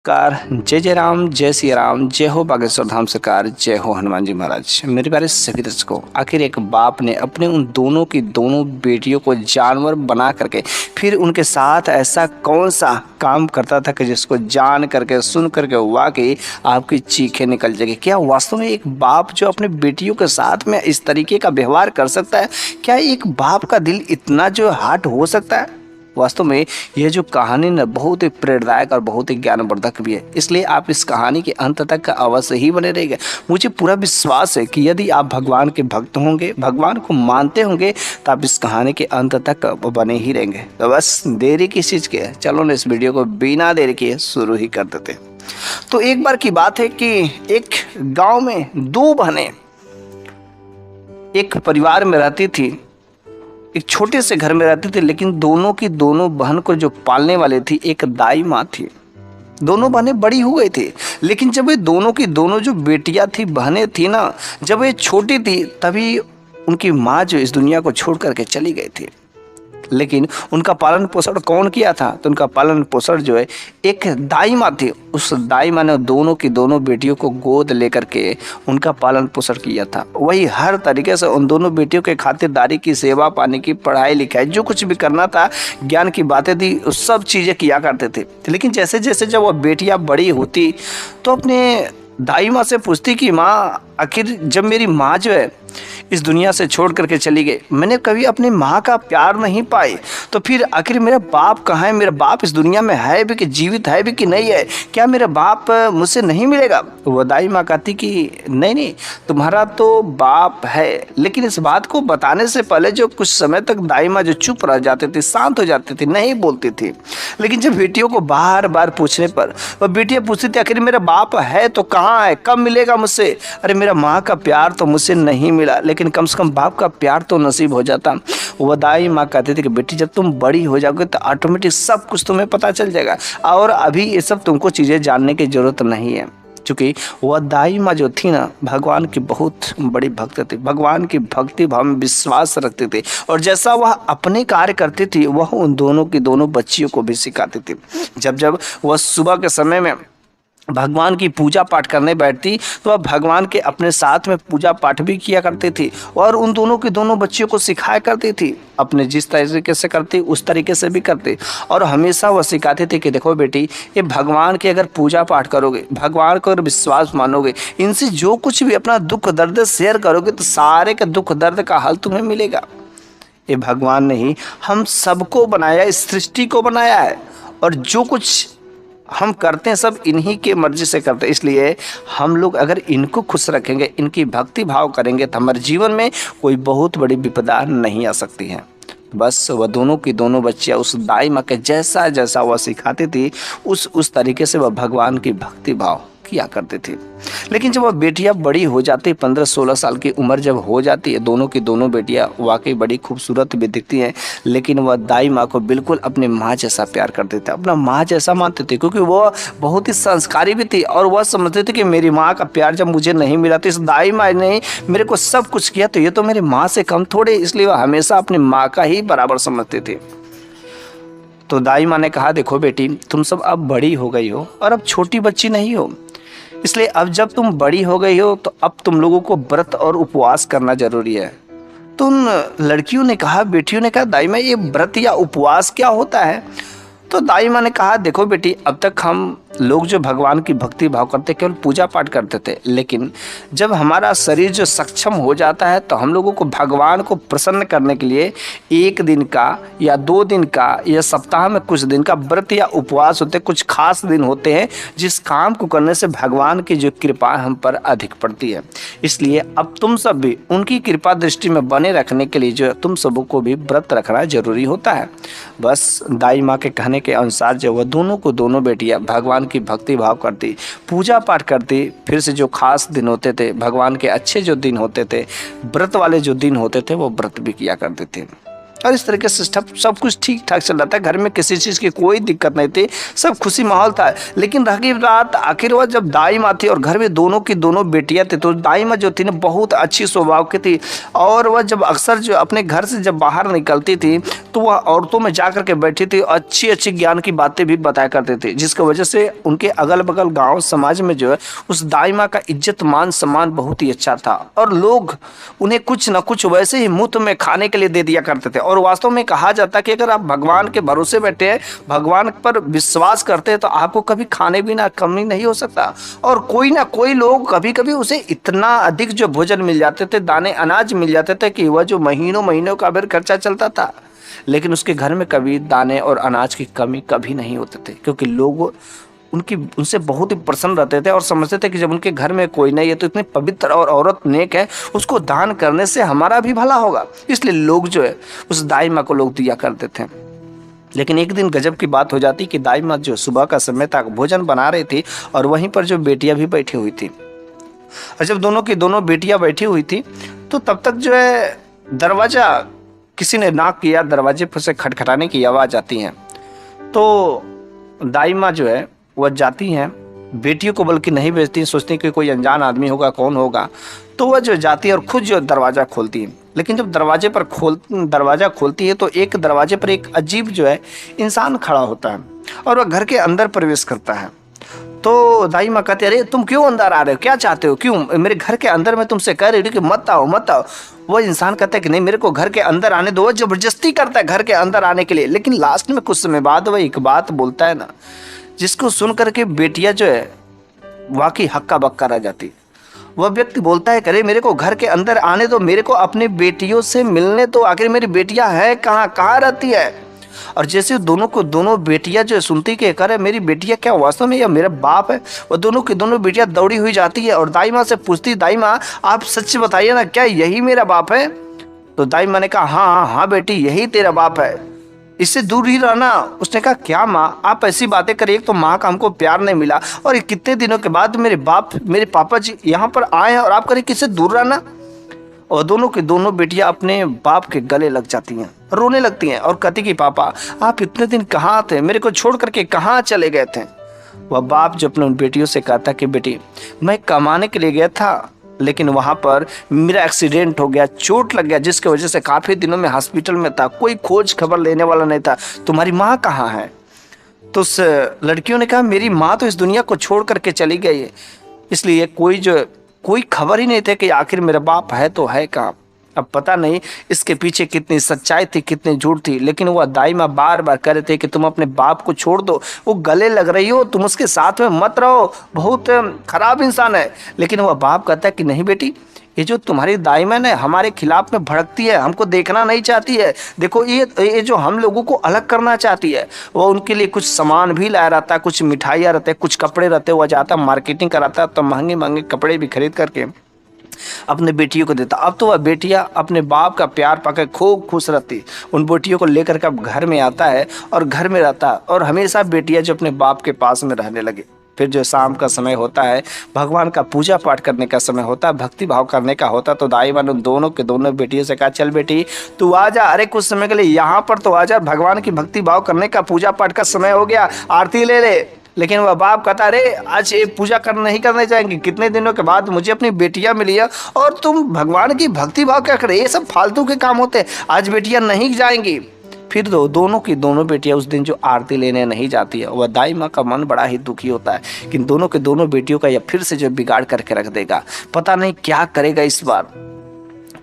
Car जय जय राम, जय सिया राम, जय हो बागेश्वर धाम सरकार, जय हो हनुमान जी महाराज। मेरे प्यारे सभी दर्शकों, आखिर एक बाप ने अपने उन दोनों की दोनों बेटियों को जानवर बना करके फिर उनके साथ ऐसा कौन सा काम करता था कि जिसको जान करके सुन करके वाकई आपकी चीखें निकल जाएगी। क्या वास्तव में एक बाप जो अपने बेटियों के साथ में इस तरीके का व्यवहार कर सकता है? क्या एक बाप का दिल इतना जो हार्ड हो सकता है? वास्तव में यह जो कहानी न बहुत ही प्रेरणादायक और बहुत ही ज्ञानवर्धक भी है, इसलिए आप इस कहानी के अंत तक अवश्य ही बने रहेंगे। मुझे पूरा विश्वास है कि यदि आप भगवान के भक्त होंगे, भगवान को मानते होंगे, तो आप इस कहानी के अंत तक बने ही रहेंगे। तो बस देरी किस चीज़ की है, चलो ना इस वीडियो को बिना देरी किए शुरू ही कर देते। तो एक बार की बात है कि एक गाँव में दो बहनें एक परिवार में रहती थी, एक छोटे से घर में रहती थी, लेकिन दोनों की दोनों बहन को जो पालने वाले थी एक दाई माँ थी। दोनों बहनें बड़ी हो गई थी, लेकिन जब ये दोनों की दोनों जो बेटियां थी, बहनें थी ना, जब ये छोटी थी तभी उनकी माँ जो इस दुनिया को छोड़ करके चली गई थी। लेकिन उनका पालन पोषण कौन किया था? तो उनका पालन पोषण जो है एक दाई माँ थी। उस दाई माँ ने दोनों की दोनों बेटियों को गोद लेकर के उनका पालन पोषण किया था। वही हर तरीके से उन दोनों बेटियों के खातिरदारी की, सेवा पानी की, पढ़ाई लिखाई, जो कुछ भी करना था, ज्ञान की बातें थी, उस सब चीज़ें किया करते थे। लेकिन जैसे जैसे जब वह बेटियाँ बड़ी होती तो अपने दाई माँ से पूछती कि माँ, आखिर जब मेरी माँ जो है इस दुनिया से छोड़ करके चली गई, मैंने कभी अपनी माँ का प्यार नहीं पाई, तो फिर आखिर मेरा बाप कहाँ है? मेरा बाप इस दुनिया में है भी कि जीवित है भी कि नहीं है? क्या मेरा बाप मुझसे नहीं मिलेगा? वो दाई माँ कहती कि नहीं नहीं, तुम्हारा तो बाप है। लेकिन इस बात को बताने से पहले जो कुछ समय तक दाई माँ जो चुप रह जाती थी, शांत हो जाती थी, नहीं बोलती थी। लेकिन जब बेटियों को बार बार पूछने पर वह बेटियाँ पूछती थी आखिर मेरा बाप है तो कहाँ है, कब मिलेगा मुझसे? अरे मेरा माँ का प्यार तो मुझसे नहीं मिला, लेकिन कम से कम बाप का प्यार तो नसीब हो जाता। वो दाई माँ कहती थी कि बेटी जब तुम बड़ी हो जाओगे तो ऑटोमेटिक सब कुछ तुम्हें पता चल जाएगा, और अभी ये सब तुमको चीज़ें जानने की जरूरत नहीं है। क्योंकि वह दाई माँ जो थी ना, भगवान की बहुत बड़ी भक्त थी, भगवान की भक्ति भाव में विश्वास रखती थी, और जैसा वह अपने कार्य करती थी वह उन दोनों की दोनों बच्चियों को भी सिखाती थी। जब जब वह सुबह के समय में भगवान की पूजा पाठ करने बैठती तो वह भगवान के अपने साथ में पूजा पाठ भी किया करती थी, और उन दोनों की दोनों बच्चियों को सिखाया करती थी। अपने जिस तरीके से करती उस तरीके से भी करती, और हमेशा वह सिखाती थी कि देखो बेटी, ये भगवान की अगर पूजा पाठ करोगे, भगवान को अगर विश्वास मानोगे, इनसे जो कुछ भी अपना दुख दर्द शेयर करोगे, तो सारे के दुख दर्द का हल तुम्हें मिलेगा। ये भगवान ने ही हम सबको बनाया, इस सृष्टि को बनाया है, और जो कुछ हम करते हैं सब इन्हीं के मर्जी से करते हैं। इसलिए हम लोग अगर इनको खुश रखेंगे, इनकी भक्ति भाव करेंगे, तो हमारे जीवन में कोई बहुत बड़ी विपदा नहीं आ सकती है। बस वह दोनों की दोनों बच्चियाँ उस दाई माँ के जैसा जैसा वह सिखाती थी उस तरीके से वह भगवान की भक्ति भाव किया करते थे। लेकिन जब वह बेटियां बड़ी हो जाती, 15-16 साल की उम्र जब हो जाती है, दोनों की दोनों बेटियां वाकई बड़ी खूबसूरत भी दिखती हैं, लेकिन वह दाई माँ को बिल्कुल अपने माँ जैसा प्यार करते थे, अपना माँ जैसा मानते थे, क्योंकि वह बहुत ही संस्कारी भी थी, और वह समझते थे कि मेरी माँ का प्यार जब मुझे नहीं मिला तो इस दाई माँ ने मेरे को सब कुछ किया, तो ये तो मेरी माँ से कम थोड़े। इसलिए वह हमेशा अपनी माँ का ही बराबर समझते थे। तो दाई माँ ने कहा, देखो बेटी, तुम सब अब बड़ी हो गई हो और अब छोटी बच्ची नहीं हो, इसलिए अब जब तुम बड़ी हो गई हो तो अब तुम लोगों को व्रत और उपवास करना जरूरी है। तो उन लड़कियों ने कहा, बेटियों ने कहा, दाई माँ ये व्रत या उपवास क्या होता है? तो दाई माँ ने कहा, देखो बेटी, अब तक हम लोग जो भगवान की भक्ति भाव करते केवल पूजा पाठ करते थे, लेकिन जब हमारा शरीर जो सक्षम हो जाता है तो हम लोगों को भगवान को प्रसन्न करने के लिए 1 दिन का या 2 दिन का या सप्ताह में कुछ दिन का व्रत या उपवास होते हैं। कुछ खास दिन होते हैं जिस काम को करने से भगवान की जो कृपा हम पर अधिक पड़ती है। इसलिए अब तुम सब भी उनकी कृपा दृष्टि में बने रखने के लिए जो तुम सबों को भी व्रत रखना जरूरी होता है। बस दाई माँ के कहने के अनुसार जो वह दोनों को दोनों बेटियां भगवान की भक्ति भाव करती, पूजा पाठ करती, फिर से जो खास दिन होते थे, भगवान के अच्छे जो दिन होते थे, व्रत वाले जो दिन होते थे, वो व्रत भी किया करते थे। और इस तरीके से सब कुछ ठीक ठाक चल रहा था। घर में किसी चीज़ की कोई दिक्कत नहीं थी, सब खुशी माहौल था। लेकिन रही रात आखिर वह जब दाई माँ थी और घर में दोनों की दोनों बेटियां थी, तो दाई माँ जो थी ना बहुत अच्छी स्वभाव की थी। और वह जब अक्सर जो अपने घर से जब बाहर निकलती थी तो वह औरतों में जा कर के बैठी थी, अच्छी अच्छी ज्ञान की बातें भी बताया करते थे, जिसकी वजह से उनके अगल बगल गाँव समाज में जो है उस दाई माँ का इज्जत मान सम्मान बहुत ही अच्छा था। और लोग उन्हें कुछ न कुछ वैसे ही मुफ्त में खाने के लिए दे दिया करते थे। और वास्तव में कहा जाता है कि अगर आप भगवान के भरोसे बैठे हैं, भगवान पर विश्वास करते हैं, तो आपको कभी खाने भी ना कमी नहीं हो सकता। और कोई ना कोई लोग कभी कभी उसे इतना अधिक जो भोजन मिल जाते थे, दाने अनाज मिल जाते थे कि वह जो महीनों महीनों का फिर खर्चा चलता था, लेकिन उसके घर में कभी दाने और अनाज की कमी कभी नहीं होते थे, क्योंकि लोग उनसे बहुत ही प्रसन्न रहते थे और समझते थे कि जब उनके घर में कोई नहीं है तो इतनी पवित्र और औरत नेक है, उसको दान करने से हमारा भी भला होगा। इसलिए लोग जो है उस दाई माँ को लोग दिया करते थे। लेकिन एक दिन गजब की बात हो जाती कि दाई माँ जो सुबह का समय तक भोजन बना रही थी और वहीं पर जो बेटियां भी बैठी हुई थी। और जब दोनों की दोनों बेटियां बैठी हुई थी तो तब तक जो है दरवाजा किसी ने नॉक किया, दरवाजे पर से खटखटाने की आवाज़ आती है। तो दाई माँ जो है वह जाती हैं, बेटियों को बल्कि नहीं भेजती, सोचती कि कोई अनजान आदमी होगा, कौन होगा। तो वह जो जाती है और खुद जो दरवाज़ा खोलती है। लेकिन जब दरवाज़ा खोलती है तो एक दरवाजे पर एक अजीब जो है इंसान खड़ा होता है और वह घर के अंदर प्रवेश करता है। तो दाई माँ कहती है, अरे तुम क्यों अंदर आ रहे हो, क्या चाहते हो, क्यों मेरे घर के अंदर मैं तुमसे कह रही हूँ कि मत आओ मत आओ। वह इंसान कहता है कि नहीं, मेरे को घर के अंदर आने दो। जबरदस्ती करता है घर के अंदर आने के लिए। लेकिन लास्ट में कुछ समय बाद वह एक बात बोलता है ना, जिसको सुन करके बेटियां जो है वाकई हक्का बक्का रह जाती। वह व्यक्ति बोलता है, करे मेरे को घर के अंदर आने दो, मेरे को अपनी बेटियों से मिलने तो, आखिर मेरी बेटियां हैं कहाँ रहती है। और जैसे दोनों को दोनों बेटियां जो सुनती कि करे मेरी बेटियां क्या वास्तव में या मेरा बाप है, वो दोनों की दोनों बेटियां दौड़ी हुई जाती है और दाई माँ से पूछती, दाई माँ आप सच बताइए ना, क्या यही मेरा बाप है। तो दाई माँ ने कहा, हाँ बेटी यही तेरा बाप है, इससे दूर ही रहना। उसने कहा, क्या माँ आप ऐसी बातें करिए, तो माँ का हमको प्यार नहीं मिला और कितने दिनों के बाद मेरे पापा जी यहाँ पर आए हैं और आप करें किससे दूर रहना। और दोनों की दोनों बेटियां अपने बाप के गले लग जाती हैं, रोने लगती हैं और कहती कि पापा आप इतने दिन कहाँ थे, मेरे को छोड़ करके कहाँ चले गए थे। वह बाप जो अपने उन बेटियों से कहता कि बेटी मैं कमाने के लिए गया था, लेकिन वहाँ पर मेरा एक्सीडेंट हो गया, चोट लग गया, जिसकी वजह से काफ़ी दिनों में हॉस्पिटल में था, कोई खोज खबर लेने वाला नहीं था। तुम्हारी माँ कहाँ है। तो उस लड़कियों ने कहा, मेरी माँ तो इस दुनिया को छोड़ करके चली गई है, इसलिए कोई खबर ही नहीं थे कि आखिर मेरा बाप है तो है कहाँ। अब पता नहीं इसके पीछे कितनी सच्चाई थी, कितनी झूठ थी, लेकिन वह दाई माँ बार बार कह रहे थे कि तुम अपने बाप को छोड़ दो, वो गले लग रही हो, तुम उसके साथ में मत रहो, बहुत खराब इंसान है। लेकिन वह बाप कहता है कि नहीं बेटी, ये जो तुम्हारी दाई माँ है हमारे खिलाफ में भड़कती है, हमको देखना नहीं चाहती है। देखो ये जो हम लोगों को अलग करना चाहती है। वो उनके लिए कुछ सामान भी लाया रहता है, कुछ मिठाइयाँ रहते हैं, कुछ कपड़े रहते हैं, वह जाता मार्केटिंग कराता है, तो महंगे महंगे कपड़े भी खरीद करके अपने बेटियों को देता। अब तो वह बेटियां अपने बाप का प्यार पाकर खूब खुश रहती, उन बेटियों को लेकर के अब घर में आता है और घर में रहता है और हमेशा बेटियां जो अपने बाप के पास में रहने लगी। फिर जो शाम का समय होता है, भगवान का पूजा पाठ करने का समय होता है, भक्ति भाव करने का होता, तो दाई माँ उन दोनों के दोनों बेटियों से कहा, चल बेटी तू आ जा, अरे कुछ समय के लिए यहाँ पर तो आ जा, भगवान की भक्ति भाव करने का पूजा पाठ का समय हो गया, आरती ले ले। लेकिन वह बाप कहता, अरे आज ये पूजा नहीं करने जाएंगे, कितने दिनों के बाद मुझे अपनी बेटियां मिली है और तुम भगवान की भक्ति भाव क्या करे, ये सब फालतू के काम होते हैं, आज बेटियां नहीं जाएंगी। फिर दोनों की दोनों बेटियां उस दिन जो आरती लेने नहीं जाती है, वह दाई माँ का मन बड़ा ही दुखी होता है कि दोनों के दोनों बेटियों का यह फिर से जो बिगाड़ करके रख देगा, पता नहीं क्या करेगा इस बार।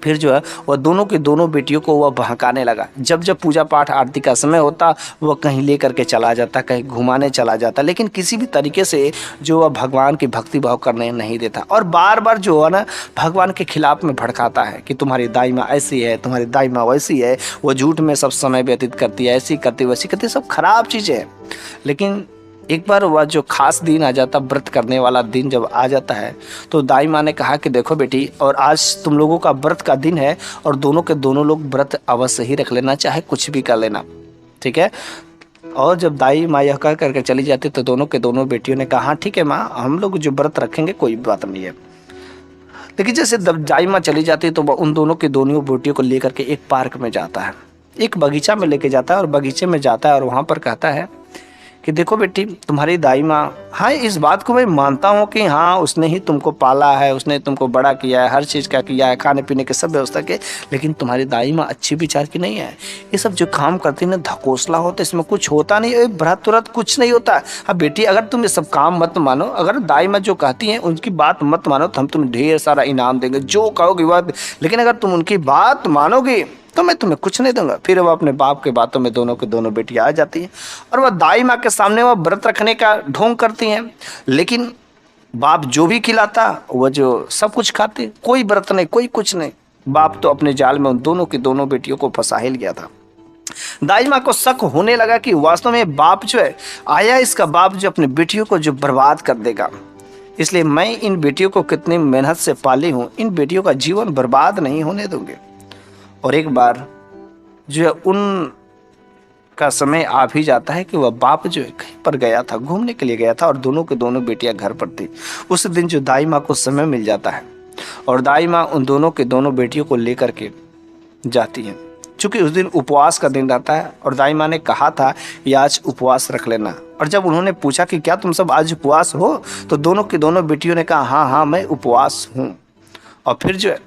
फिर जो है वह दोनों की दोनों बेटियों को वह बहकाने लगा। जब जब पूजा पाठ आरती का समय होता, वह कहीं ले करके चला जाता, कहीं घुमाने चला जाता, लेकिन किसी भी तरीके से जो वह भगवान की भक्ति भाव करने नहीं देता और बार बार जो है ना भगवान के खिलाफ में भड़काता है कि तुम्हारी दाई माँ ऐसी है, तुम्हारी दाई माँ वैसी है, वो झूठ में सब समय व्यतीत करती है, ऐसी करती वैसी करती, सब खराब चीज़ें हैं। लेकिन एक बार वह जो खास दिन आ जाता, व्रत करने वाला दिन जब आ जाता है, तो दाई माँ ने कहा कि देखो बेटी, और आज तुम लोगों का व्रत का दिन है और दोनों के दोनों लोग व्रत अवश्य ही रख लेना, चाहे कुछ भी कर लेना, ठीक है। और जब दाई माँ यह कह करके चली जाती तो दोनों के दोनों बेटियों ने कहा, हाँ ठीक है माँ, हम लोग जो व्रत रखेंगे, कोई बात नहीं है। लेकिन जैसे दाई माँ चली जाती तो वह उन दोनों की दोनों बेटियों को लेकर के एक पार्क में जाता है। एक बगीचा में लेके जाता है और बगीचे में जाता है और वहाँ पर कहता है कि देखो बेटी, तुम्हारी दाई माँ, हाँ इस बात को मैं मानता हूँ कि हाँ उसने ही तुमको पाला है, उसने तुमको बड़ा किया है, हर चीज़ का किया है, खाने पीने के सब व्यवस्था के, लेकिन तुम्हारी दाई माँ अच्छी विचार की नहीं है। ये सब जो काम करती है ना धकोसला होता है, इसमें कुछ होता नहीं है, भरत तुरंत कुछ नहीं होता। हाँ बेटी, अगर तुम ये सब काम मत मानो, अगर दाई माँ जो कहती हैं उनकी बात मत मानो तो हम तुम्हें ढेर सारा इनाम देंगे, जो कहोगे वह, लेकिन अगर तुम उनकी बात मानोगे तो मैं तुम्हें कुछ नहीं दूंगा। फिर वह अपने बाप के बातों में दोनों के दोनों बेटियां आ जाती हैं और वह दाई माँ के सामने वह व्रत रखने का ढोंग करती हैं, लेकिन बाप जो भी खिलाता वह जो सब कुछ खाते, कोई व्रत नहीं, कोई कुछ नहीं। बाप तो अपने जाल में उन दोनों की दोनों बेटियों को फंसा ही लिया था। दाई माँ को शक होने लगा कि वास्तव में बाप जो है आया, इसका बाप जो अपनी बेटियों को जो बर्बाद कर देगा, इसलिए मैं इन बेटियों को कितनी मेहनत से पाली हूँ, इन बेटियों का जीवन बर्बाद नहीं होने दूंगे। और एक बार जो है उन का समय आ भी जाता है कि वह बाप जो है कहीं पर गया था, घूमने के लिए गया था और दोनों के दोनों बेटियां घर पर थी। उस दिन जो दाई माँ को समय मिल जाता है और दाई माँ उन दोनों के दोनों बेटियों को लेकर के जाती हैं। चूंकि उस दिन उपवास का दिन रहता है और दाई माँ ने कहा था कि आज उपवास रख लेना, और जब उन्होंने पूछा कि क्या तुम सब आज उपवास हो, तो दोनों की दोनों बेटियों ने कहा हाँ हाँ मैं उपवास हूँ। और फिर जो है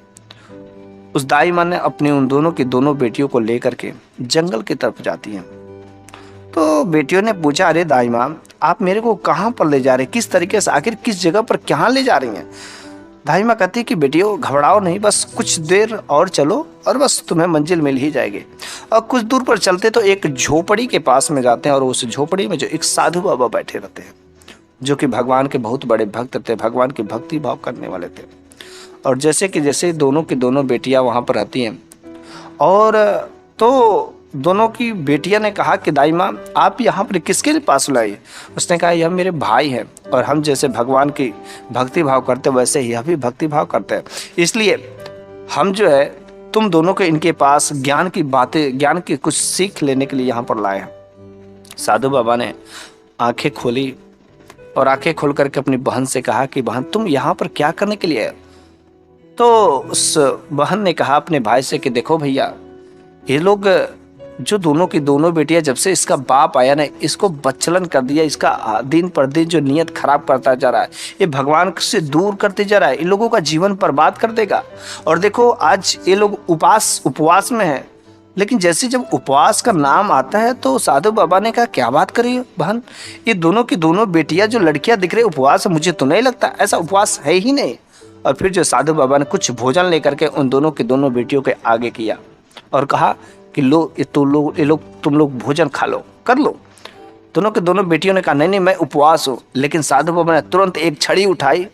उस दाई माँ ने अपनी उन दोनों की दोनों बेटियों को लेकर के जंगल की तरफ जाती हैं। तो बेटियों ने पूछा, अरे दाई माँ आप मेरे को कहाँ पर ले जा रहे हैं, किस तरीके से, आखिर किस जगह पर कहाँ ले जा रही हैं। दाई माँ कहती कि बेटियों घबराओ नहीं, बस कुछ देर और चलो और बस तुम्हें मंजिल मिल ही जाएगी। और कुछ दूर पर चलते तो एक झोपड़ी के पास में जाते हैं और उस झोपड़ी में जो एक साधु बाबा बैठे रहते हैं, जो कि भगवान के बहुत बड़े भक्त थे, भगवान की भक्ति भाव करने वाले थे। और जैसे दोनों की दोनों बेटियां वहाँ पर रहती हैं, और तो दोनों की बेटियां ने कहा कि दाई माँ आप यहाँ पर किसके पास लाई। उसने कहा यह मेरे भाई हैं और हम जैसे भगवान की भक्ति भाव करते वैसे यह भी भक्ति भाव करते हैं, इसलिए हम जो है तुम दोनों के इनके पास ज्ञान की बातें, ज्ञान की कुछ सीख लेने के लिए यहाँ पर लाए हैं। साधु बाबा ने आंखें खोली और आंखें खोल करके अपनी बहन से कहा कि बहन तुम यहाँ पर क्या करने के लिए आए। तो उस बहन ने कहा अपने भाई से कि देखो भैया, ये लोग जो दोनों की दोनों बेटियां, जब से इसका बाप आया ना, इसको बच्चलन कर दिया, इसका दिन पर दिन जो नियत खराब करता जा रहा है, ये भगवान से दूर करते जा रहा है, इन लोगों का जीवन बर्बाद कर देगा। और देखो आज ये लोग उपवास में है, लेकिन जैसे जब उपवास का नाम आता है तो साधु बाबा ने कहा क्या बात करी बहन, ये दोनों की दोनों बेटियां जो लड़कियां दिख रही उपवास, मुझे तो नहीं लगता, ऐसा उपवास है ही नहीं। और फिर जो साधु बाबा ने कुछ भोजन लेकर के उन दोनों की दोनों बेटियों के आगे किया और कहा कि लो ये तुम लोग भोजन खा लो, कर लो। दोनों के दोनों बेटियों ने कहा नहीं नहीं मैं उपवास हूँ, लेकिन साधु बाबा ने तुरंत एक छड़ी उठाई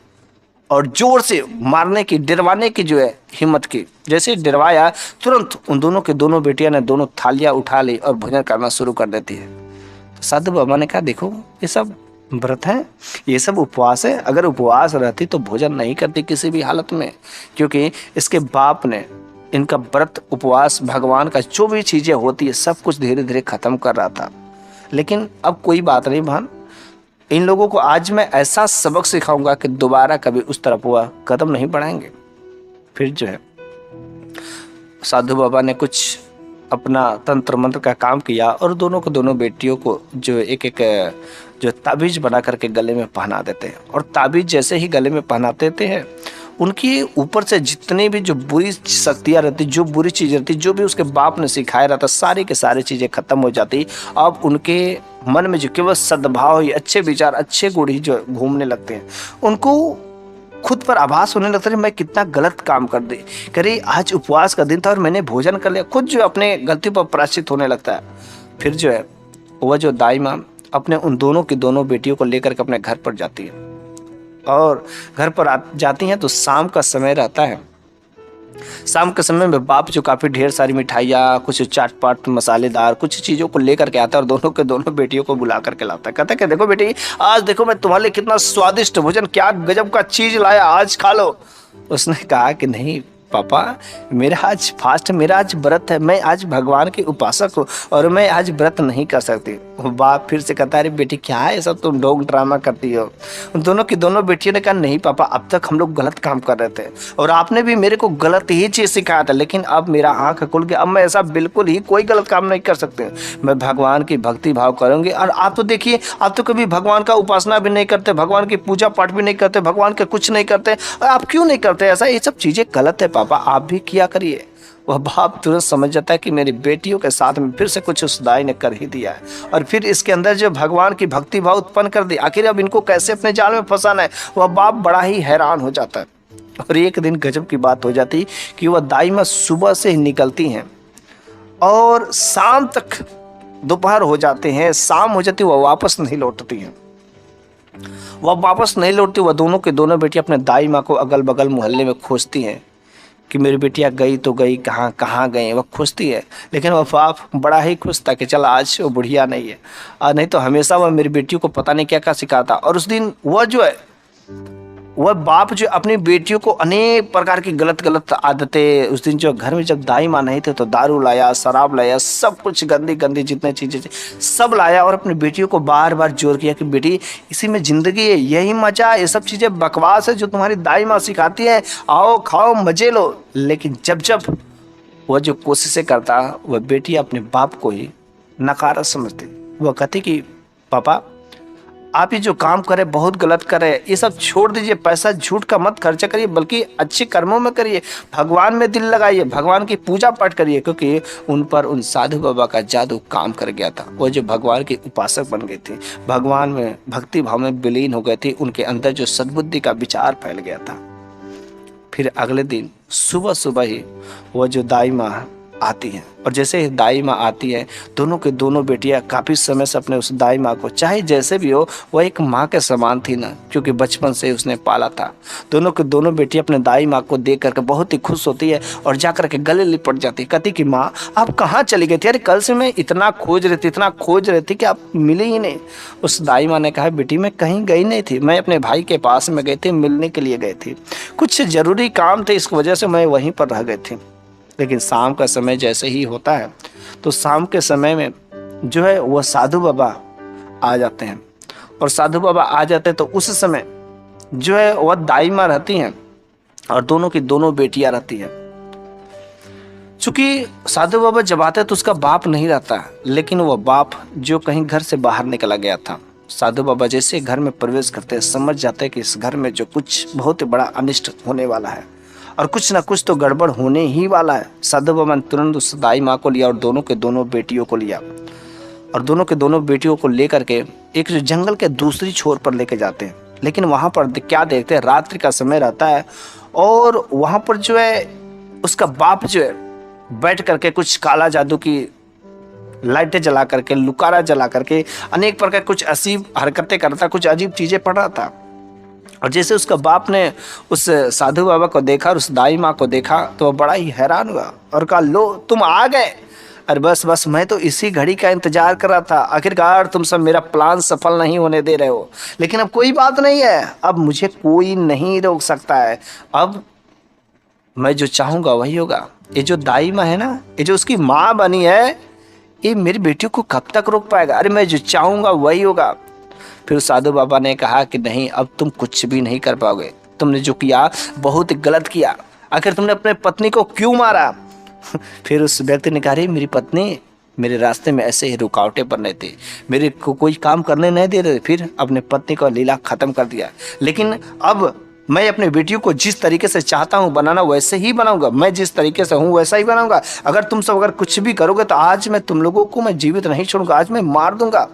और जोर से मारने की, डरवाने की जो है हिम्मत की। जैसे डरवाया तुरंत उन दोनों के दोनों बेटियां ने दोनों थालियां उठा ली और भोजन करना शुरू कर देती है। तो साधु बाबा ने कहा देखो ये सब व्रत है, ये सब उपवास है, अगर उपवास रहती तो भोजन नहीं करती किसी भी हालत में, क्योंकि इसके बाप ने इनका व्रत उपवास भगवान का जो भी चीज़ें होती है सब कुछ धीरे धीरे ख़त्म कर रहा था। लेकिन अब कोई बात नहीं बहन, इन लोगों को आज मैं ऐसा सबक सिखाऊंगा कि दोबारा कभी उस तरफ हुआ कदम नहीं बढ़ाएंगे। फिर जो है साधु बाबा ने कुछ अपना तंत्र मंत्र का काम किया और दोनों को दोनों बेटियों को जो एक एक जो ताबीज बना करके गले में पहना देते हैं। और ताबीज जैसे ही गले में पहनाते हैं, उनके ऊपर से जितनी भी जो बुरी शक्तियाँ रहती, जो बुरी चीज़ रहती, जो भी उसके बाप ने सिखाया रहता, सारी के सारी चीज़ें खत्म हो जाती। अब उनके मन में जो केवल सद्भाव ही, अच्छे विचार, अच्छे गुण ही जो घूमने लगते हैं। उनको खुद पर आभास होने लगता है मैं कितना गलत काम कर दी, करे आज उपवास का दिन था और मैंने भोजन कर लिया। खुद जो अपने गलती पर प्रायश्चित होने लगता है। फिर जो है वह जो दाई माँ अपने उन दोनों की दोनों बेटियों को लेकर के अपने घर पर जाती है और घर पर जाती हैं तो शाम का समय रहता है। शाम के समय में बाप जो काफ़ी ढेर सारी मिठाइयाँ, कुछ चाट पाट मसालेदार कुछ चीज़ों को लेकर के आता है और दोनों के दोनों बेटियों को बुला करके लाता है। कहता है कि देखो बेटी, आज देखो मैं तुम्हारे लिए कितना स्वादिष्ट भोजन, क्या गजब का चीज़ लाया, आज खा लो। उसने कहा कि नहीं पापा मेरा आज फास्ट, मेरा आज व्रत है, मैं आज भगवान के उपासक हूँ और मैं आज व्रत नहीं कर सकती। बाप फिर से कहता है अरे बेटी क्या है सब तुम डोंग ड्रामा करती हो। उन दोनों की दोनों बेटियों ने कहा नहीं पापा, अब तक हम लोग गलत काम कर रहे थे और आपने भी मेरे को गलत ही चीज़ सिखाया था, लेकिन अब मेरा आँख खुल गया, अब मैं ऐसा बिल्कुल ही कोई गलत काम नहीं कर सकते। मैं भगवान की भक्ति भाव करूँगी। और आप तो देखिए, आप तो कभी भगवान का उपासना भी नहीं करते, भगवान की पूजा पाठ भी नहीं करते, भगवान का कुछ नहीं करते। आप क्यों नहीं करते ऐसा? ये सब चीज़ें गलत है पापा, आप भी किया करिए। वह बाप तुरंत समझ जाता है कि मेरी बेटियों के साथ में फिर से कुछ उस दाई ने कर ही दिया है और फिर इसके अंदर जो भगवान की भक्ति भाव उत्पन्न कर दी, आखिर अब इनको कैसे अपने जाल में फंसाना है। वह बाप बड़ा ही हैरान हो जाता है। और एक दिन गजब की बात हो जाती कि वह दाई माँ सुबह से ही निकलती हैं और शाम तक, दोपहर हो जाते हैं, शाम हो जाती, वह वापस नहीं लौटती हैं। वह वापस नहीं लौटती। वह दोनों के दोनों बेटियां अपने दाई माँ को अगल बगल मोहल्ले में खोजती हैं कि मेरी बेटियां गई तो गई, कहाँ कहाँ गई, वह खोजती है। लेकिन वह बाप बड़ा ही खुश था कि चल आज वो बुढ़िया नहीं है, और नहीं तो हमेशा वह मेरी बेटियों को पता नहीं क्या क्या सिखाता। और उस दिन वह जो है, वह बाप जो अपनी बेटियों को अनेक प्रकार की गलत गलत आदतें, उस दिन जो घर में जब दाई माँ नहीं थे तो दारू लाया, शराब लाया, सब कुछ गंदी गंदी जितने चीज़ें सब लाया और अपनी बेटियों को बार बार जोर किया कि बेटी इसी में ज़िंदगी है, यही मजा, ये सब चीज़ें बकवास है जो तुम्हारी दाई माँ सिखाती है, आओ खाओ मजे लो। लेकिन जब जब वह जो कोशिशें करता, वह बेटी अपने बाप को ही नकारा समझती। वह कहती कि पापा आप ये जो काम करे बहुत गलत करे, ये सब छोड़ दीजिए, पैसा झूठ का मत खर्चा करिए, बल्कि अच्छे कर्मों में करिए, भगवान में दिल लगाइए, भगवान की पूजा पाठ करिए। क्योंकि उन पर उन साधु बाबा का जादू काम कर गया था। वो जो भगवान के उपासक बन गए थे, भगवान में भक्ति भाव में विलीन हो गए थे, उनके अंदर जो सद्बुद्धि का विचार फैल गया था। फिर अगले दिन सुबह सुबह ही वह जो दाई माँ आती हैं और जैसे ही दाई माँ आती है, दोनों के दोनों बेटियां काफ़ी समय से अपने उस दाई माँ को, चाहे जैसे भी हो, वह एक माँ के समान थी ना, क्योंकि बचपन से उसने पाला था। दोनों के दोनों बेटियां अपने दाई माँ को देख करके बहुत ही खुश होती है और जा करके गले लिपट जाती है। कहती कि माँ आप कहाँ चली गई थी? अरे कल से मैं इतना खोज रही थी कि आप मिले ही नहीं। उस दाई माँ ने कहा बेटी मैं कहीं गई नहीं थी, मैं अपने भाई के पास में गई थी, मिलने के लिए गई थी, कुछ ज़रूरी काम थे, इस वजह से मैं वहीं पर रह गई थी। लेकिन शाम का समय जैसे ही होता है तो शाम के समय में जो है वह साधु बाबा आ जाते हैं और साधु बाबा आ जाते हैं तो उस समय जो है वह दाई माँ रहती हैं और दोनों की दोनों बेटियां रहती हैं। चूंकि साधु बाबा जब आते हैं तो उसका बाप नहीं रहता, लेकिन वह बाप जो कहीं घर से बाहर निकला गया था। साधु बाबा जैसे घर में प्रवेश करते हैं, समझ जाते हैं कि इस घर में जो कुछ बहुत बड़ा अनिष्ट होने वाला है और कुछ ना कुछ तो गड़बड़ होने ही वाला है। साधु बाबा ने तुरंत उस दाई माँ को लिया और दोनों के दोनों बेटियों को लिया और दोनों के दोनों बेटियों को लेकर के एक जो जंगल के दूसरी छोर पर लेके जाते हैं। लेकिन वहाँ पर क्या देखते हैं, रात्रि का समय रहता है और वहाँ पर जो है उसका बाप जो है बैठ करके कुछ काला जादू की लाइटें जला करके, लुकारा जला करके अनेक प्रकार कुछ अजीब हरकतें करता, कुछ अजीब चीज़ें पढ़ रहा था। और जैसे उसका बाप ने उस साधु बाबा को देखा और उस दाई माँ को देखा तो वह बड़ा ही हैरान हुआ और कहा लो तुम आ गए। अरे बस मैं तो इसी घड़ी का इंतजार कर रहा था, आखिरकार तुम सब मेरा प्लान सफल नहीं होने दे रहे हो। लेकिन अब कोई बात नहीं है, अब मुझे कोई नहीं रोक सकता है, अब मैं जो चाहूँगा वही होगा। ये जो दाई माँ है ना, ये जो उसकी माँ बनी है, ये मेरी बेटी को कब तक रोक पाएगा? अरे मैं जो चाहूँगा वही होगा। फिर साधु बाबा ने कहा कि नहीं, अब तुम कुछ भी नहीं कर पाओगे, तुमने जो किया बहुत गलत किया, आखिर तुमने अपने पत्नी को क्यों मारा? फिर उस व्यक्ति ने कहा अरे मेरी पत्नी मेरे रास्ते में ऐसे ही रुकावटें बन रहे थे, मेरे को कोई काम करने नहीं दे रहे, फिर अपने पत्नी को लीला ख़त्म कर दिया। लेकिन अब मैं अपने बेटियों को जिस तरीके से चाहता हूँ बनाना वैसे ही बनाऊंगा, मैं जिस तरीके से हूँ वैसा ही बनाऊंगा। अगर तुम सब अगर कुछ भी करोगे तो आज मैं तुम लोगों को मैं जीवित नहीं छोड़ूंगा, आज मैं मार दूंगा।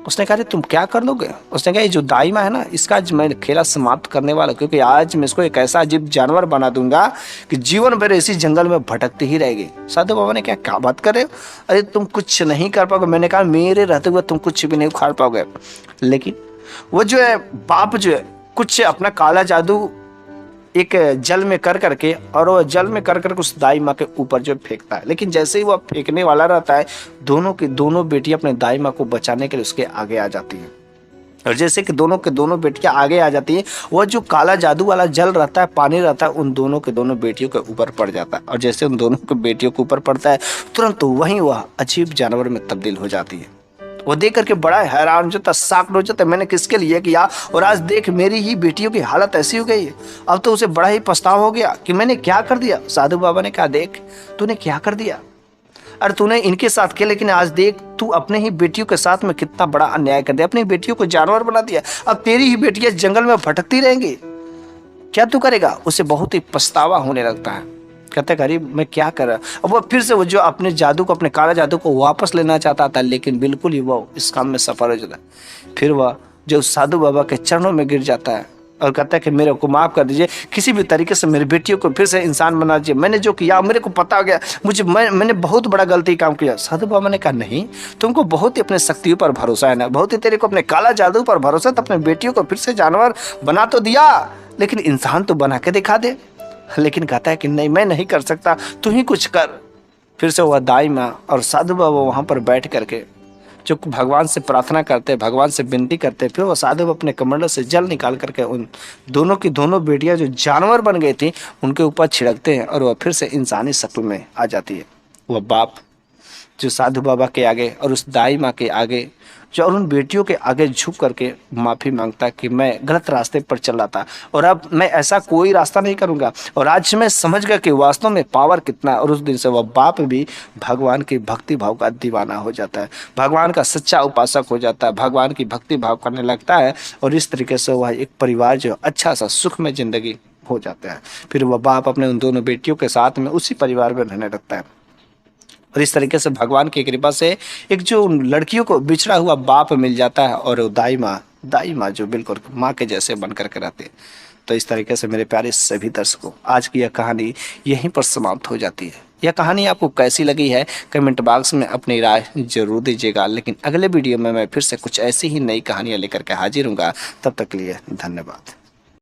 उसने कहा तुम क्या कर लोगे? उसने कहा ये जो दाई माँ है ना, इसका आज मैं खेला समाप्त करने वाला हूँ, क्योंकि आज मैं इसको एक ऐसा अजीब जानवर बना दूंगा कि जीवन भर इसी जंगल में भटकती ही रहेगी। साधु बाबा ने क्या बात कर रहे हो? अरे तुम कुछ नहीं कर पाओगे। मैंने कहा मेरे रहते हुए तुम कुछ भी नहीं उखाड़ पाओगे। लेकिन वो जो है बाप जो है कुछ अपना काला जादू एक जल में कर करके और वो जल में कर करके उस दाई माँ के ऊपर जो फेंकता है। लेकिन जैसे ही वो फेंकने वाला रहता है, दोनों की दोनों बेटियां अपने दाई माँ को बचाने के लिए उसके आगे आ जाती हैं। और जैसे कि दोनों के दोनों बेटियां आगे आ जाती है, वह जो काला जादू वाला जल रहता है, पानी रहता है, उन दोनों के दोनों बेटियों के ऊपर पड़ जाता है। और जैसे उन दोनों के बेटियों के ऊपर पड़ता है, तुरंत वहीं वह अजीब जानवर में तब्दील हो जाती है। वो देख करके बड़ा हैरान हो जाता, शॉक्ड हो जाता, मैंने किसके लिए किया और आज देख मेरी ही बेटियों की हालत ऐसी हो गई है। अब तो उसे बड़ा ही पछतावा हो गया कि मैंने क्या कर दिया। साधु बाबा ने कहा, देख तूने क्या कर दिया, अरे तूने इनके साथ किया, लेकिन आज देख तू अपने ही बेटियों के साथ में कितना बड़ा अन्याय कर दिया, अपनी बेटियों को जानवर बना दिया। अब तेरी ही बेटियां जंगल में भटकती रहेंगी, क्या तू करेगा। उसे बहुत ही पछतावा होने लगता है। कहते गरीब मैं क्या कर रहा। अब वह फिर से वो जो अपने जादू को, अपने काला जादू को वापस लेना चाहता था, लेकिन बिल्कुल ही वो इस काम में सफल हो जाता है। फिर वह जो साधु बाबा के चरणों में गिर जाता है और कहता है कि मेरे को माफ़ कर दीजिए, किसी भी तरीके से मेरी बेटियों को फिर से इंसान बना दीजिए, मैंने जो किया मेरे को पता गया, मैंने बहुत बड़ा गलती काम किया। साधु बाबा ने कहा, नहीं तुमको बहुत ही अपने शक्तियों पर भरोसा है ना, बहुत ही तेरे को अपने काला जादू पर भरोसा, तो अपने बेटियों को फिर से जानवर बना तो दिया, लेकिन इंसान तो बना के दिखा दे। लेकिन कहता है कि नहीं मैं नहीं कर सकता, तू ही कुछ कर। फिर से वह दाई माँ और साधु बाबा वहाँ पर बैठ करके जो भगवान से प्रार्थना करते, भगवान से विनती करते। फिर वो साधु अपने कमंडल से जल निकाल करके उन दोनों की दोनों बेटियां जो जानवर बन गई थी उनके ऊपर छिड़कते हैं और वह फिर से इंसानी शक्ल में आ जाती है। वह बाप जो साधु बाबा के आगे और उस दाई माँ के आगे जो और उन बेटियों के आगे झुक करके माफ़ी मांगता कि मैं गलत रास्ते पर चल रहा था और अब मैं ऐसा कोई रास्ता नहीं करूँगा। और आज मैं समझ गया कि वास्तव में पावर कितना है। और उस दिन से वह बाप भी भगवान की भक्ति भाव का दीवाना हो जाता है, भगवान का सच्चा उपासक हो जाता है, भगवान की भक्ति भाव करने लगता है। और इस तरीके से वह एक परिवार जो अच्छा सा सुखमय जिंदगी हो जाता है। फिर वह बाप अपने उन दोनों बेटियों के साथ में उसी परिवार में रहने लगता है। और इस तरीके से भगवान की कृपा से एक जो लड़कियों को बिछड़ा हुआ बाप मिल जाता है और दाई माँ जो बिल्कुल माँ के जैसे बन करके रहते। तो इस तरीके से मेरे प्यारे सभी दर्शकों, आज की यह कहानी यहीं पर समाप्त हो जाती है। यह कहानी आपको कैसी लगी है कमेंट बॉक्स में अपनी राय जरूर दीजिएगा। लेकिन अगले वीडियो में मैं फिर से कुछ ऐसी ही नई कहानियाँ लेकर के हाजिर हूँगा। तब तक के लिए धन्यवाद।